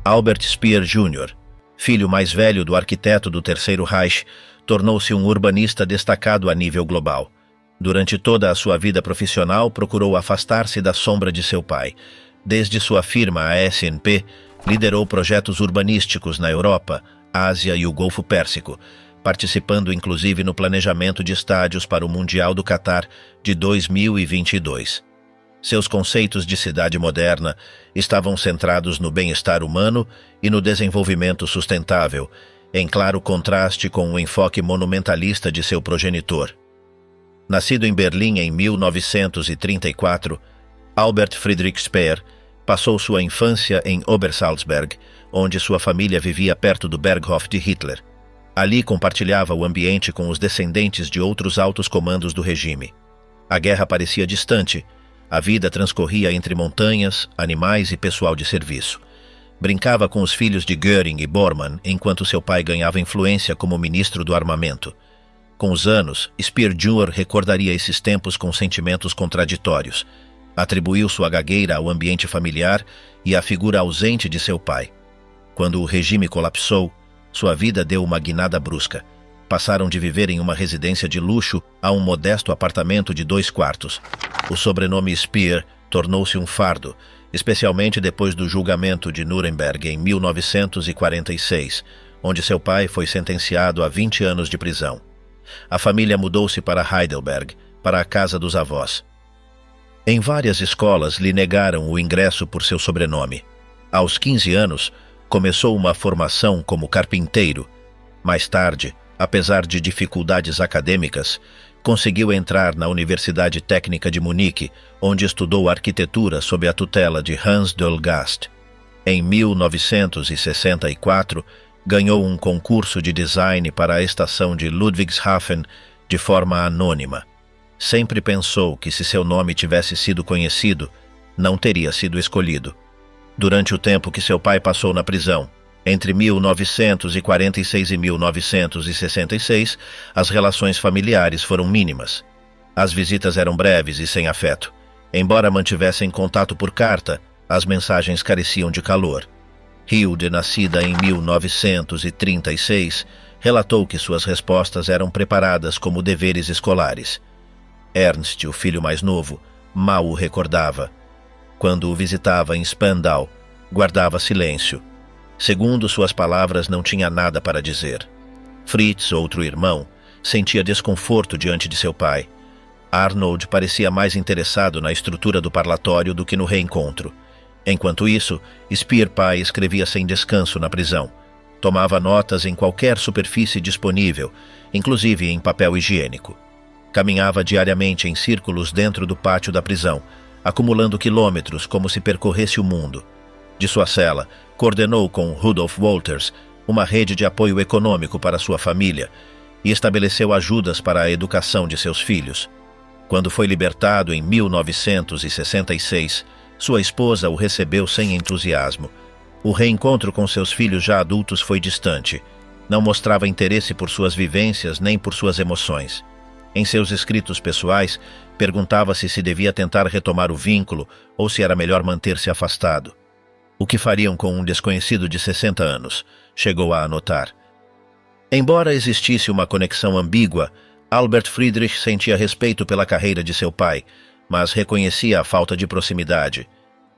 Albert Speer Jr., filho mais velho do arquiteto do Terceiro Reich, tornou-se um urbanista destacado a nível global. Durante toda a sua vida profissional, procurou afastar-se da sombra de seu pai. Desde sua firma, a SNP, liderou projetos urbanísticos na Europa, Ásia e o Golfo Pérsico, participando inclusive no planejamento de estádios para o Mundial do Catar de 2022. Seus conceitos de cidade moderna estavam centrados no bem-estar humano e no desenvolvimento sustentável, em claro contraste com o enfoque monumentalista de seu progenitor. Nascido em Berlim em 1934, Albert Friedrich Speer passou sua infância em Obersalzberg, onde sua família vivia perto do Berghof de Hitler. Ali compartilhava o ambiente com os descendentes de outros altos comandos do regime. A guerra parecia distante. A vida transcorria entre montanhas, animais e pessoal de serviço. Brincava com os filhos de Göring e Bormann, enquanto seu pai ganhava influência como ministro do armamento. Com os anos, Speer Jr. recordaria esses tempos com sentimentos contraditórios. Atribuiu sua gagueira ao ambiente familiar e à figura ausente de seu pai. Quando o regime colapsou, sua vida deu uma guinada brusca. Passaram de viver em uma residência de luxo a um modesto apartamento de 2 quartos. O sobrenome Speer tornou-se um fardo, especialmente depois do julgamento de Nuremberg em 1946, onde seu pai foi sentenciado a 20 anos de prisão. A família mudou-se para Heidelberg, para a casa dos avós. Em várias escolas lhe negaram o ingresso por seu sobrenome. Aos 15 anos, começou uma formação como carpinteiro. Mais tarde, apesar de dificuldades acadêmicas, conseguiu entrar na Universidade Técnica de Munique, onde estudou arquitetura sob a tutela de Hans Dölgast. Em 1964, ganhou um concurso de design para a estação de Ludwigshafen de forma anônima. Sempre pensou que se seu nome tivesse sido conhecido, não teria sido escolhido. Durante o tempo que seu pai passou na prisão, entre 1946 e 1966, as relações familiares foram mínimas. As visitas eram breves e sem afeto. Embora mantivessem contato por carta, as mensagens careciam de calor. Hilde, nascida em 1936, relatou que suas respostas eram preparadas como deveres escolares. Ernst, o filho mais novo, mal o recordava. Quando o visitava em Spandau, guardava silêncio. Segundo suas palavras, não tinha nada para dizer. Fritz, outro irmão, sentia desconforto diante de seu pai. Arnold parecia mais interessado na estrutura do parlatório do que no reencontro. Enquanto isso, Speer pai escrevia sem descanso na prisão. Tomava notas em qualquer superfície disponível, inclusive em papel higiênico. Caminhava diariamente em círculos dentro do pátio da prisão, acumulando quilômetros como se percorresse o mundo. De sua cela, coordenou com Rudolf Wolters uma rede de apoio econômico para sua família e estabeleceu ajudas para a educação de seus filhos. Quando foi libertado em 1966, sua esposa o recebeu sem entusiasmo. O reencontro com seus filhos já adultos foi distante. Não mostrava interesse por suas vivências nem por suas emoções. Em seus escritos pessoais, perguntava-se se devia tentar retomar o vínculo ou se era melhor manter-se afastado. O que fariam com um desconhecido de 60 anos? Chegou a anotar. Embora existisse uma conexão ambígua, Albert Friedrich sentia respeito pela carreira de seu pai, mas reconhecia a falta de proximidade.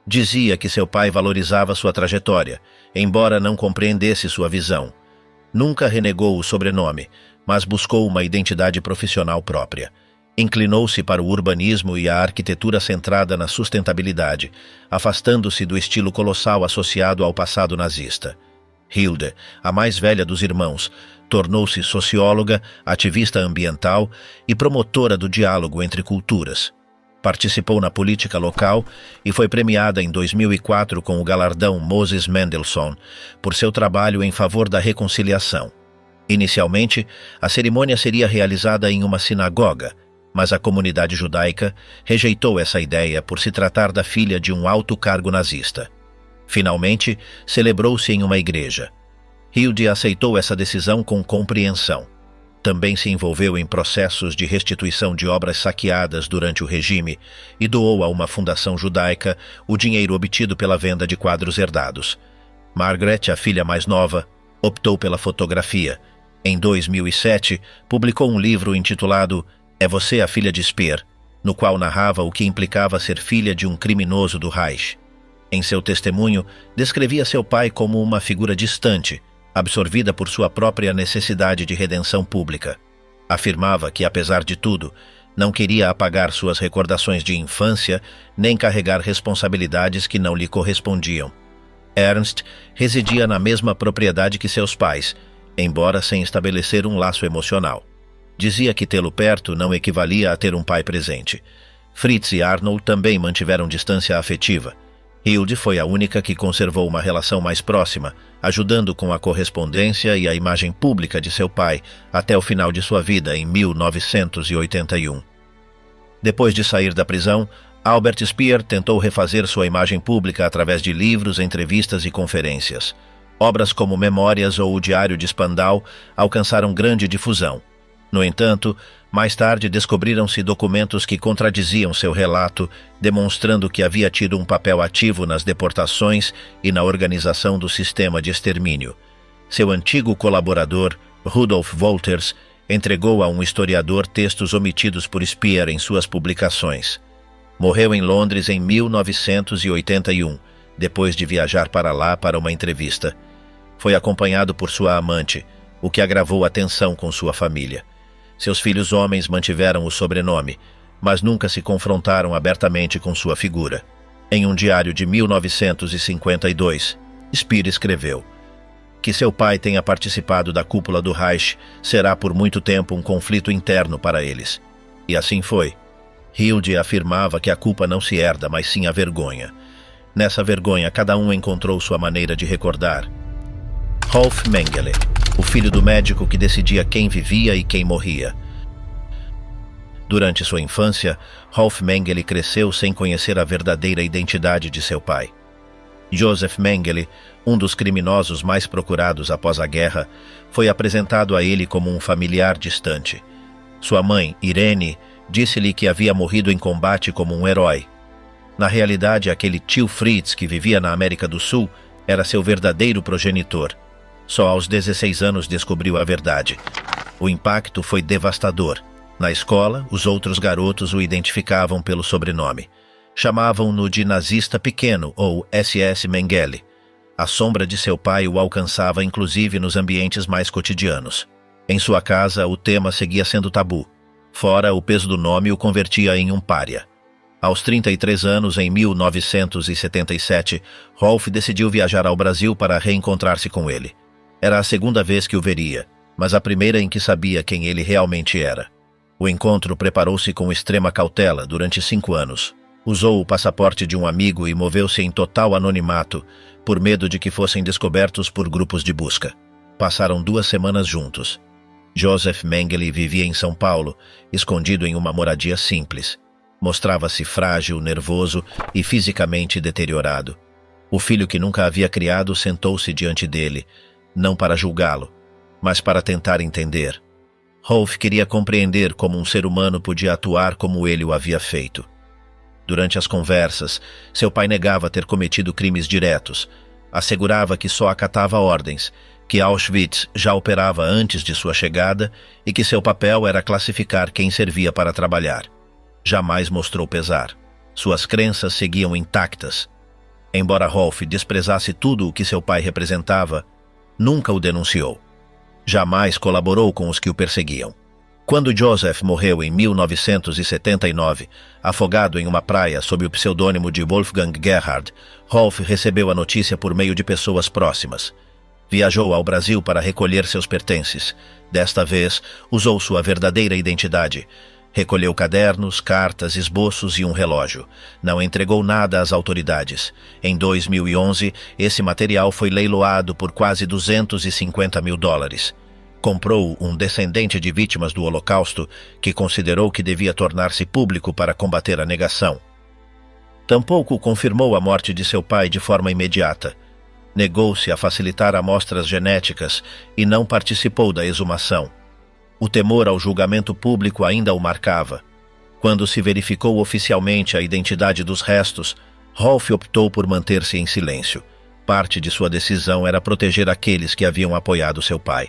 Dizia que seu pai valorizava sua trajetória, embora não compreendesse sua visão. Nunca renegou o sobrenome, mas buscou uma identidade profissional própria. Inclinou-se para o urbanismo e a arquitetura centrada na sustentabilidade, afastando-se do estilo colossal associado ao passado nazista. Hilde, a mais velha dos irmãos, tornou-se socióloga, ativista ambiental e promotora do diálogo entre culturas. Participou na política local e foi premiada em 2004 com o galardão Moses Mendelssohn por seu trabalho em favor da reconciliação. Inicialmente, a cerimônia seria realizada em uma sinagoga, mas a comunidade judaica rejeitou essa ideia por se tratar da filha de um alto cargo nazista. Finalmente, celebrou-se em uma igreja. Hilde aceitou essa decisão com compreensão. Também se envolveu em processos de restituição de obras saqueadas durante o regime e doou a uma fundação judaica o dinheiro obtido pela venda de quadros herdados. Margaret, a filha mais nova, optou pela fotografia. Em 2007, publicou um livro intitulado É Você a Filha de Speer, no qual narrava o que implicava ser filha de um criminoso do Reich. Em seu testemunho, descrevia seu pai como uma figura distante, absorvida por sua própria necessidade de redenção pública. Afirmava que, apesar de tudo, não queria apagar suas recordações de infância nem carregar responsabilidades que não lhe correspondiam. Ernst residia na mesma propriedade que seus pais, embora sem estabelecer um laço emocional. Dizia que tê-lo perto não equivalia a ter um pai presente. Fritz e Arnold também mantiveram distância afetiva. Hilde foi a única que conservou uma relação mais próxima, ajudando com a correspondência e a imagem pública de seu pai até o final de sua vida em 1981. Depois de sair da prisão, Albert Speer tentou refazer sua imagem pública através de livros, entrevistas e conferências. Obras como Memórias ou O Diário de Spandau alcançaram grande difusão. No entanto, mais tarde descobriram-se documentos que contradiziam seu relato, demonstrando que havia tido um papel ativo nas deportações e na organização do sistema de extermínio. Seu antigo colaborador, Rudolf Wolters, entregou a um historiador textos omitidos por Speer em suas publicações. Morreu em Londres em 1981, depois de viajar para lá para uma entrevista. Foi acompanhado por sua amante, o que agravou a tensão com sua família. Seus filhos homens mantiveram o sobrenome, mas nunca se confrontaram abertamente com sua figura. Em um diário de 1952, Speer escreveu: que seu pai tenha participado da cúpula do Reich será por muito tempo um conflito interno para eles. E assim foi. Hilde afirmava que a culpa não se herda, mas sim a vergonha. Nessa vergonha, cada um encontrou sua maneira de recordar. Rolf Mengele, o filho do médico que decidia quem vivia e quem morria. Durante sua infância, Rolf Mengele cresceu sem conhecer a verdadeira identidade de seu pai. Joseph Mengele, um dos criminosos mais procurados após a guerra, foi apresentado a ele como um familiar distante. Sua mãe, Irene, disse-lhe que havia morrido em combate como um herói. Na realidade, aquele tio Fritz que vivia na América do Sul era seu verdadeiro progenitor. Só aos 16 anos descobriu a verdade. O impacto foi devastador. Na escola, os outros garotos o identificavam pelo sobrenome. Chamavam-no de nazista pequeno ou SS Mengele. A sombra de seu pai o alcançava inclusive nos ambientes mais cotidianos. Em sua casa, o tema seguia sendo tabu. Fora, o peso do nome o convertia em um pária. Aos 33 anos, em 1977, Rolf decidiu viajar ao Brasil para reencontrar-se com ele. Era a segunda vez que o veria, mas a primeira em que sabia quem ele realmente era. O encontro preparou-se com extrema cautela durante 5 anos. Usou o passaporte de um amigo e moveu-se em total anonimato, por medo de que fossem descobertos por grupos de busca. Passaram 2 semanas juntos. Joseph Mengele vivia em São Paulo, escondido em uma moradia simples. Mostrava-se frágil, nervoso e fisicamente deteriorado. O filho que nunca havia criado sentou-se diante dele, não para julgá-lo, mas para tentar entender. Rolf queria compreender como um ser humano podia atuar como ele o havia feito. Durante as conversas, seu pai negava ter cometido crimes diretos. Assegurava que só acatava ordens, que Auschwitz já operava antes de sua chegada e que seu papel era classificar quem servia para trabalhar. Jamais mostrou pesar. Suas crenças seguiam intactas. Embora Rolf desprezasse tudo o que seu pai representava, nunca o denunciou. Jamais colaborou com os que o perseguiam. Quando Joseph morreu em 1979, afogado em uma praia sob o pseudônimo de Wolfgang Gerhard, Rolf recebeu a notícia por meio de pessoas próximas. Viajou ao Brasil para recolher seus pertences. Desta vez, usou sua verdadeira identidade. Recolheu cadernos, cartas, esboços e um relógio. Não entregou nada às autoridades. Em 2011, esse material foi leiloado por quase $250 mil. Comprou um descendente de vítimas do Holocausto que considerou que devia tornar-se público para combater a negação. Tampouco confirmou a morte de seu pai de forma imediata. Negou-se a facilitar amostras genéticas e não participou da exumação. O temor ao julgamento público ainda o marcava. Quando se verificou oficialmente a identidade dos restos, Rolf optou por manter-se em silêncio. Parte de sua decisão era proteger aqueles que haviam apoiado seu pai.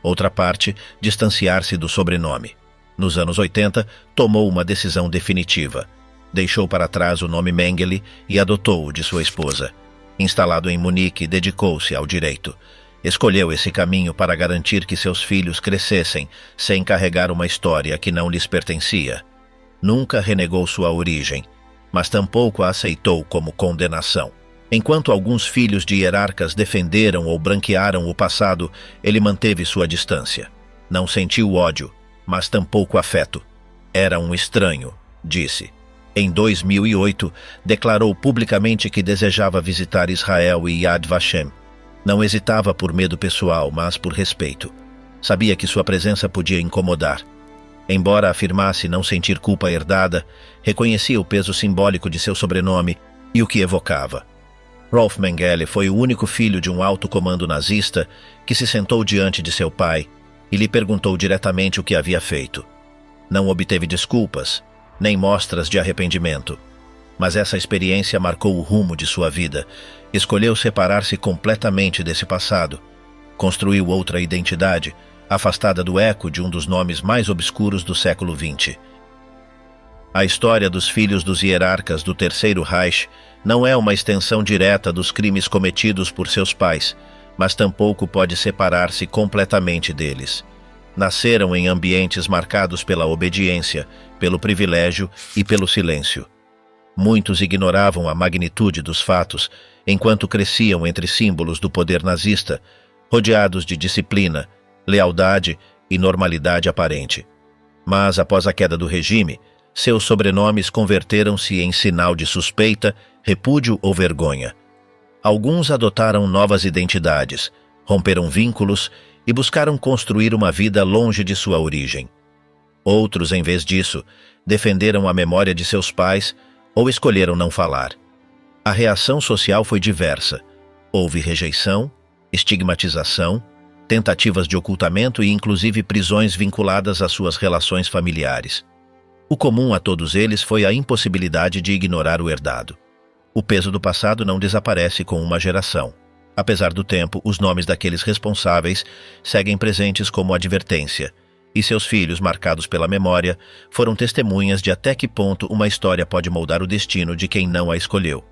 Outra parte, distanciar-se do sobrenome. Nos anos 80, tomou uma decisão definitiva. Deixou para trás o nome Mengele e adotou o de sua esposa. Instalado em Munique, dedicou-se ao direito. Escolheu esse caminho para garantir que seus filhos crescessem sem carregar uma história que não lhes pertencia. Nunca renegou sua origem, mas tampouco a aceitou como condenação. Enquanto alguns filhos de hierarcas defenderam ou branquearam o passado, ele manteve sua distância. Não sentiu ódio, mas tampouco afeto. Era um estranho, disse. Em 2008, declarou publicamente que desejava visitar Israel e Yad Vashem. Não hesitava por medo pessoal, mas por respeito. Sabia que sua presença podia incomodar. Embora afirmasse não sentir culpa herdada, reconhecia o peso simbólico de seu sobrenome e o que evocava. Rolf Mengele foi o único filho de um alto comando nazista que se sentou diante de seu pai e lhe perguntou diretamente o que havia feito. Não obteve desculpas, nem mostras de arrependimento. Mas essa experiência marcou o rumo de sua vida. Escolheu separar-se completamente desse passado. Construiu outra identidade, afastada do eco de um dos nomes mais obscuros do século XX. A história dos filhos dos hierarcas do Terceiro Reich não é uma extensão direta dos crimes cometidos por seus pais, mas tampouco pode separar-se completamente deles. Nasceram em ambientes marcados pela obediência, pelo privilégio e pelo silêncio. Muitos ignoravam a magnitude dos fatos, enquanto cresciam entre símbolos do poder nazista, rodeados de disciplina, lealdade e normalidade aparente. Mas, após a queda do regime, seus sobrenomes converteram-se em sinal de suspeita, repúdio ou vergonha. Alguns adotaram novas identidades, romperam vínculos e buscaram construir uma vida longe de sua origem. Outros, em vez disso, defenderam a memória de seus pais ou escolheram não falar. A reação social foi diversa. Houve rejeição, estigmatização, tentativas de ocultamento e inclusive prisões vinculadas às suas relações familiares. O comum a todos eles foi a impossibilidade de ignorar o herdado. O peso do passado não desaparece com uma geração. Apesar do tempo, os nomes daqueles responsáveis seguem presentes como advertência, e seus filhos, marcados pela memória, foram testemunhas de até que ponto uma história pode moldar o destino de quem não a escolheu.